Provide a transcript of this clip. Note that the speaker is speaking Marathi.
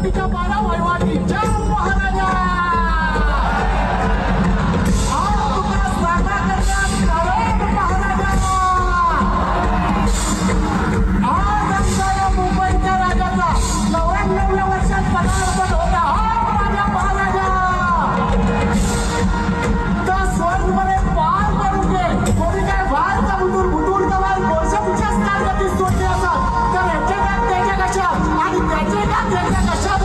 वैवाटीच्या 12 वैवाटी जय महाराजा आज तुका साधा करण्यात नवे महाराजा आज आमच्या या मुंबईच्या राजाचा 99व्या वर्षात पदार्पण होता हा माझ्या महाराजा तर स्वर्गमध्ये पार करून घे कोणी काय बाहेर का बुटूर का बाहेर गोष्टीच्या स्थान गती सोडली असतात तर याच्या त्याच्या कशा आणि त्याचे का त्याच्या कशा